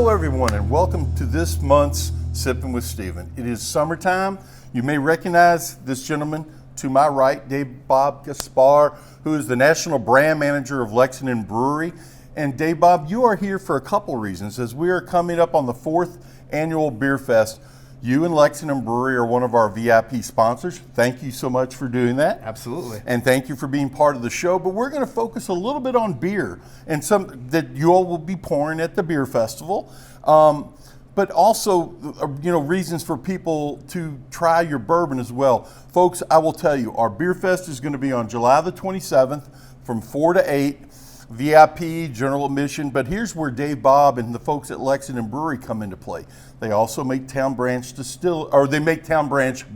Hello everyone and welcome to this month's Sippin' with Steven. It is summertime. You may recognize this gentleman to my right, Dave Bob Gaspar, who is the National Brand Manager of Lexington Brewery. And Dave Bob, you are here for a couple reasons. As we are coming up on the 4th annual Beer Fest, you and Lexington Brewery are one of our VIP sponsors. Thank you so much for doing that. Absolutely. And thank you for being part of the show. But we're going to focus a little bit on beer and some that you all will be pouring at the beer festival. But also, reasons for people to try your bourbon as well. Folks, I will tell you, our Beer Fest is going to be on July the 27th from 4 to 8. VIP, general admission, but here's where Dave Bob and the folks at Lexington Brewery come into play. They also make Town Branch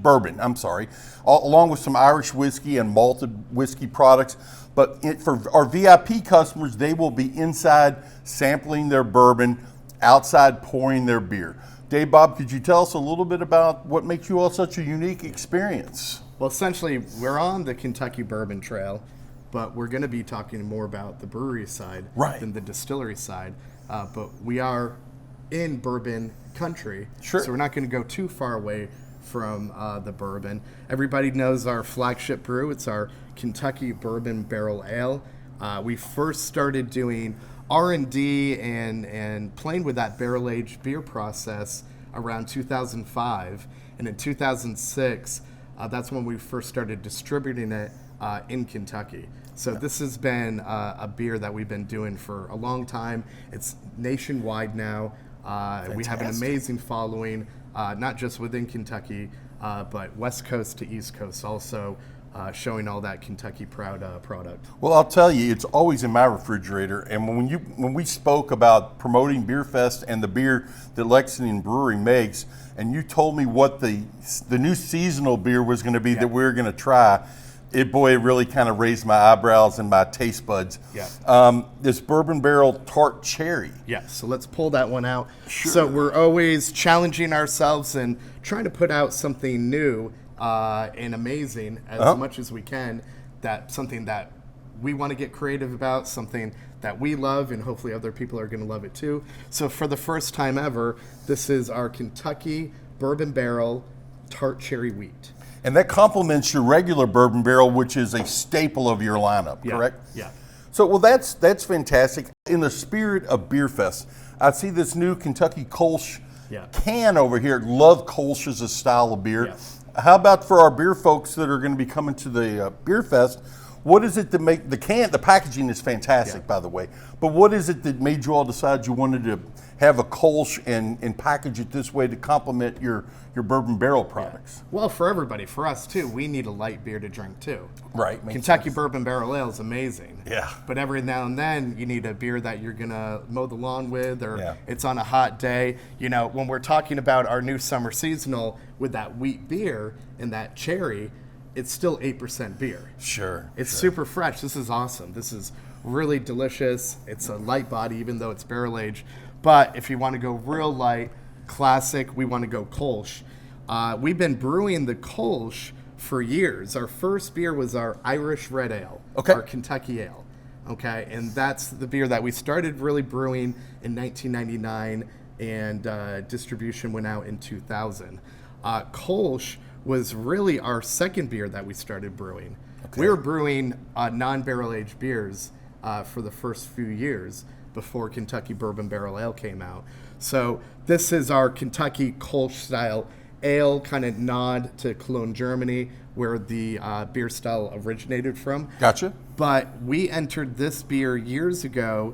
bourbon, along with some Irish whiskey and malted whiskey products. But for our VIP customers, they will be inside sampling their bourbon, outside pouring their beer. Dave Bob, could you tell us a little bit about what makes you all such a unique experience? Well, essentially, we're on the Kentucky Bourbon Trail, but we're going to be talking more about the brewery side than the distillery side. But we are in bourbon country, so we're not going to go too far away from the bourbon. Everybody knows our flagship brew. It's our Kentucky Bourbon Barrel Ale. We first started doing R&D and playing with that barrel-aged beer process around 2005. And in 2006, that's when we first started distributing it in Kentucky. So this has been a beer that we've been doing for a long time. It's nationwide now. We have an amazing following, not just within Kentucky, but West Coast to East Coast also, showing all that Kentucky proud product. Well, I'll tell you, it's always in my refrigerator. And when we spoke about promoting Beer Fest and the beer that Lexington Brewery makes, and you told me what the new seasonal beer was going to be that we were going to try, it really kind of raised my eyebrows and my taste buds. Yeah. This Bourbon Barrel Tart Cherry. Yeah, so let's pull that one out. Sure. So we're always challenging ourselves and trying to put out something new and amazing as much as we can. Something that we want to get creative about, something that we love, and hopefully other people are going to love it too. So for the first time ever, this is our Kentucky Bourbon Barrel Tart Cherry Wheat. And that complements your regular Bourbon Barrel, which is a staple of your lineup, correct? Yeah. So, well, that's fantastic. In the spirit of Beer Fest, I see this new Kentucky Kolsch can over here. Love Kolsch as a style of beer. Yeah. How about for our beer folks that are going to be coming to the Beer Fest? What is it that make the packaging is fantastic, by the way, but what is it that made you all decide you wanted to have a Kolsch and package it this way to complement your bourbon barrel products? Yeah. Well, for everybody, for us too, we need a light beer to drink too. Right. Kentucky Bourbon Barrel Ale is amazing. Yeah. But every now and then you need a beer that you're going to mow the lawn with, or it's on a hot day. When we're talking about our new summer seasonal with that wheat beer and that cherry, it's still 8% beer. Sure. It's super fresh. This is awesome. This is really delicious. It's a light body, even though it's barrel aged. But if you want to go real light, classic, we want to go Kolsch. We've been brewing the Kolsch for years. Our first beer was our Irish Red Ale, our Kentucky Ale. Okay, and that's the beer that we started really brewing in 1999, and distribution went out in 2000. Kolsch was really our second beer that we started brewing. We were brewing non-barrel aged beers for the first few years before Kentucky Bourbon Barrel Ale came out. So this is our Kentucky Kolsch style ale, kind of nod to Cologne, Germany, where the beer style originated from. Gotcha. But we entered this beer years ago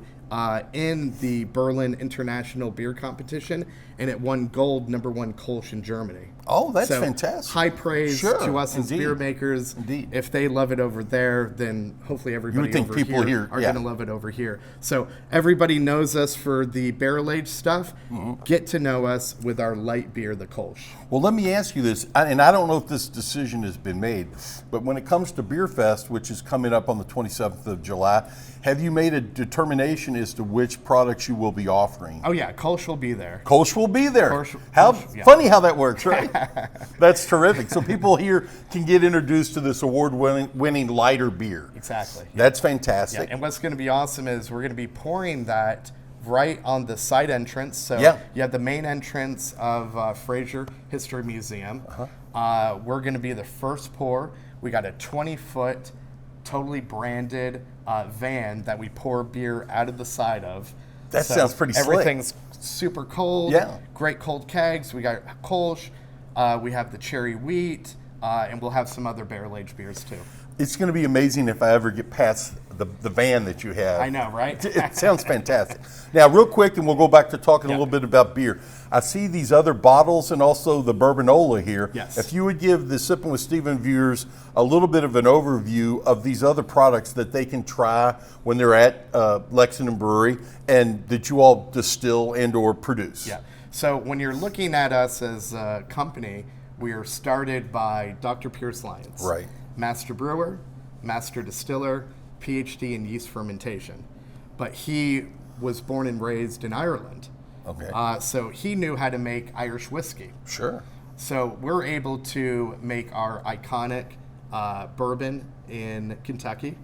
in the Berlin International Beer Competition, and it won gold #1 Kolsch in Germany. Oh, that's fantastic. High praise to us as beer makers. Indeed. If they love it over there, then hopefully everybody over here are going to love it over here. So everybody knows us for the barrel-aged stuff. Get to know us with our light beer, the Kolsch. Well, let me ask you this, and I don't know if this decision has been made, but when it comes to Beer Fest, which is coming up on the 27th of July, have you made a determination as to which products you will be offering? Oh, yeah, Kolsch will be there. Kolsch will be there. Funny how that works, right? That's terrific. So people here can get introduced to this award-winning lighter beer. Exactly. That's fantastic. Yeah. And what's going to be awesome is we're going to be pouring that right on the side entrance. So you have the main entrance of Fraser History Museum. We're going to be the first pour. We got a 20-foot, totally branded van that we pour beer out of the side of. That sounds pretty slick. Everything's super cold. Great cold kegs. We got Kolsch. We have the cherry wheat, and we'll have some other barrel-aged beers too. It's going to be amazing if I ever get past the van that you have. I know, right? It sounds fantastic. Now, real quick, and we'll go back to talking a little bit about beer. I see these other bottles and also the Bourbon-ola here. Yes. If you would give the Sippin' with Steven viewers a little bit of an overview of these other products that they can try when they're at Lexington Brewery and that you all distill and or produce. Yeah. So when you're looking at us as a company, we are started by Dr. Pierce Lyons. Right. Master brewer, master distiller, PhD in yeast fermentation. But he was born and raised in Ireland. Okay. So he knew how to make Irish whiskey. Sure. So we're able to make our iconic bourbon in Kentucky,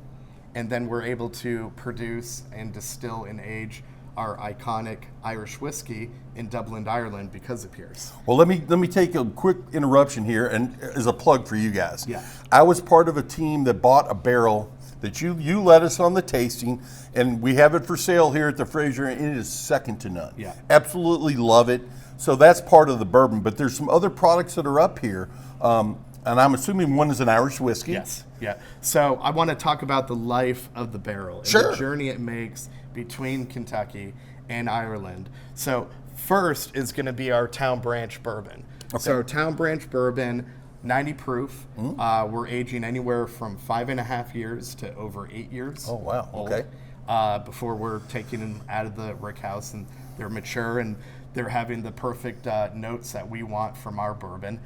and then we're able to produce and distill and age our iconic Irish whiskey in Dublin, Ireland, because of Pierce. Well, let me take a quick interruption here, and as a plug for you guys. Yeah. I was part of a team that bought a barrel that you led us on the tasting, and we have it for sale here at the Fraser, and it is second to none. Yeah. Absolutely love it. So that's part of the bourbon, but there's some other products that are up here, and I'm assuming one is an Irish whiskey. Yes. Yeah. So I want to talk about the life of the barrel and the journey it makes between Kentucky and Ireland. So first is going to be our Town Branch bourbon. Okay. So Town Branch bourbon, 90 proof. We're aging anywhere from 5.5 years to over 8 years. Oh, wow. Old, okay. Before we're taking them out of the rick house and they're mature and they're having the perfect notes that we want from our bourbon.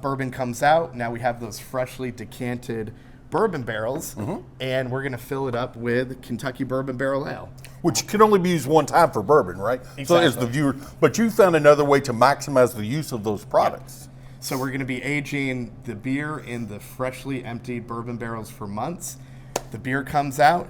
Bourbon comes out. Now we have those freshly decanted bourbon barrels, and we're going to fill it up with Kentucky Bourbon Barrel Ale. Which can only be used one time for bourbon, right? Exactly. So as the viewer, but you found another way to maximize the use of those products. Yeah. So we're going to be aging the beer in the freshly emptied bourbon barrels for months. The beer comes out.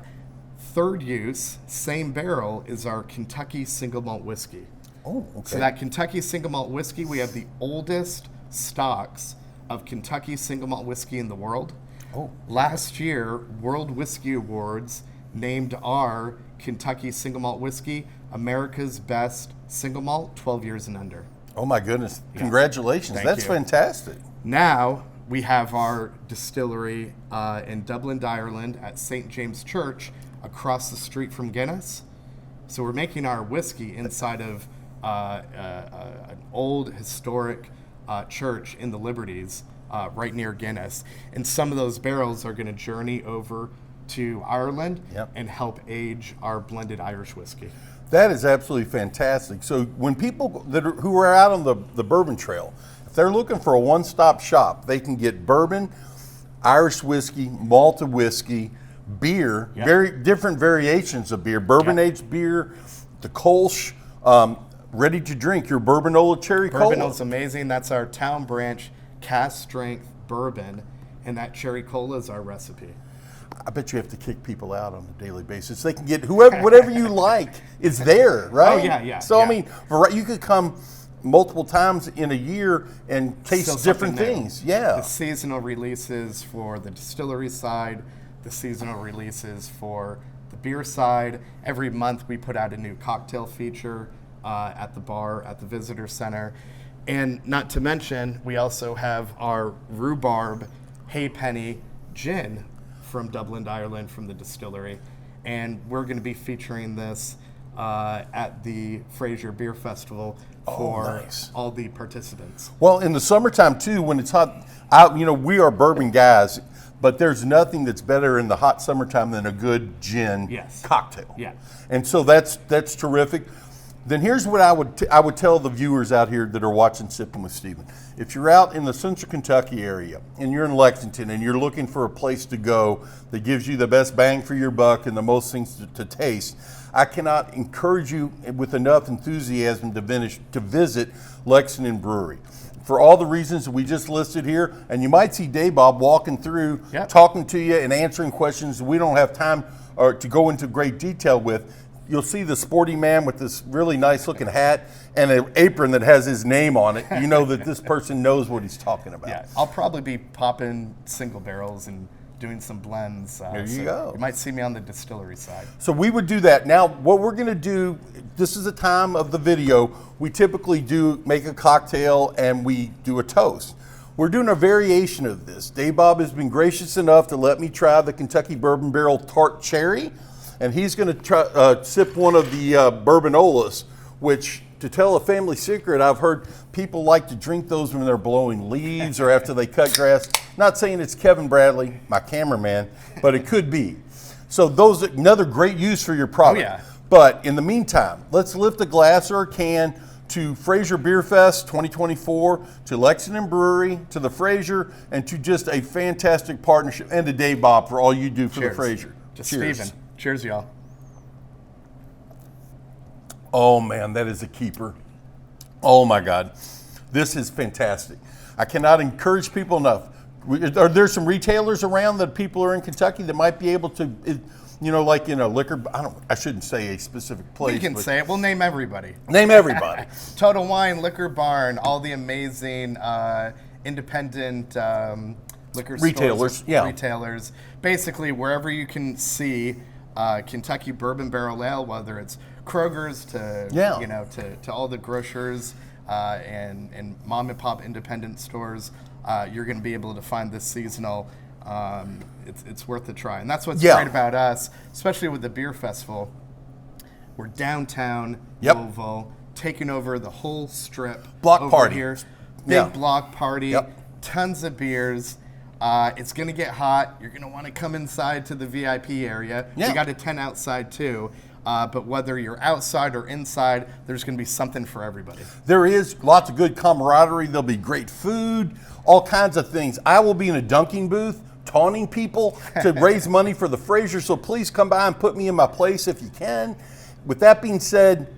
Third use, same barrel, is our Kentucky single malt whiskey. Oh, okay. So that Kentucky single malt whiskey, we have the oldest stocks of Kentucky single malt whiskey in the world. Oh. Last year, World Whiskey Awards named our Kentucky single malt whiskey America's best single malt 12 years and under. Oh my goodness. Yeah. Congratulations. Thank That's you. fantastic. Now we have our distillery in Dublin, Ireland at St. James Church across the street from Guinness. So we're making our whiskey inside of an old historic church in the Liberties right near Guinness. And some of those barrels are going to journey over to Ireland and help age our blended Irish whiskey. That is absolutely fantastic. So when people who are out on the bourbon trail, if they're looking for a one-stop shop, they can get bourbon, Irish whiskey, malted whiskey, beer, very different variations of beer, bourbon-aged beer, the Kolsch, ready to drink, your Bourbon-ola cherry cola. Bourbon-ola's amazing. That's our Town Branch cast strength bourbon, and that cherry cola is our recipe. I bet you have to kick people out on a daily basis. They can get whatever you like is there, right? Oh, yeah. So, I mean, you could come multiple times in a year and taste different things. Yeah. The seasonal releases for the distillery side, the seasonal releases for the beer side. Every month we put out a new cocktail feature at the bar, at the visitor center. And not to mention, we also have our rhubarb Haypenny gin from Dublin, Ireland, from the distillery. And we're going to be featuring this at the Fraser Beer Festival for all the participants. Well, in the summertime, too, when it's hot, we are bourbon guys, but there's nothing that's better in the hot summertime than a good gin cocktail. Yeah. And so that's terrific. Then here's what I would tell the viewers out here that are watching Sippin' with Steven. If you're out in the central Kentucky area and you're in Lexington and you're looking for a place to go that gives you the best bang for your buck and the most things to taste, I cannot encourage you with enough enthusiasm to visit Lexington Brewery. For all the reasons that we just listed here, and you might see Dave Bob walking through, talking to you and answering questions we don't have time to go into great detail with. you'll see the sporty man with this really nice looking hat and an apron that has his name on it. You know that this person knows what he's talking about. Yeah, I'll probably be popping single barrels and doing some blends. There you go. You might see me on the distillery side. So we would do that. Now, what we're going to do, this is the time of the video, we typically do make a cocktail and we do a toast. We're doing a variation of this. Dave Bob has been gracious enough to let me try the Kentucky Bourbon Barrel Tart Cherry, and he's going to try, sip one of the Bourbonolas, which, to tell a family secret, I've heard people like to drink those when they're blowing leaves or after they cut grass. Not saying it's Kevin Bradley, my cameraman, but it could be. So those are another great use for your product. Oh, yeah. But in the meantime, let's lift a glass or a can to Fraser Beer Fest 2024, to Lexington Brewery, to the Fraser, and to just a fantastic partnership, and to Dave Bob for all you do for the Fraser. To Cheers. Steven. Cheers, y'all. Oh man, that is a keeper. Oh my God. This is fantastic. I cannot encourage people enough. Are there some retailers around that people are in Kentucky that might be able to, you know, like in a liquor, I shouldn't say a specific place. We can say it. We'll name everybody. Name everybody. Total Wine, Liquor Barn, all the amazing independent liquor retailers, stores, retailers. Basically, wherever you can see Kentucky Bourbon Barrel Ale, whether it's Kroger's to you know to all the grocers and mom and pop independent stores, you're going to be able to find this seasonal. It's worth a try, and that's what's great about us, especially with the beer festival. We're downtown Louisville, taking over the whole strip. Block over party here, big block party, tons of beers. It's going to get hot. You're going to want to come inside to the VIP area. We got a tent outside too. But whether you're outside or inside, there's going to be something for everybody. There is lots of good camaraderie. There'll be great food, all kinds of things. I will be in a dunking booth taunting people to raise money for the Fraser, so please come by and put me in my place if you can. With that being said,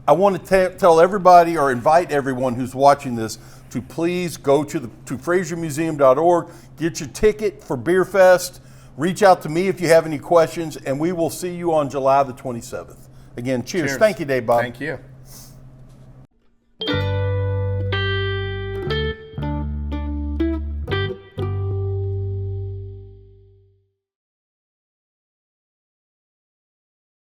I want to tell everybody or invite everyone who's watching this to please go to FraserMuseum.org, get your ticket for Beer Fest. Reach out to me if you have any questions, and we will see you on July the 27th. Again, cheers. Thank you, Dave Bob. Thank you.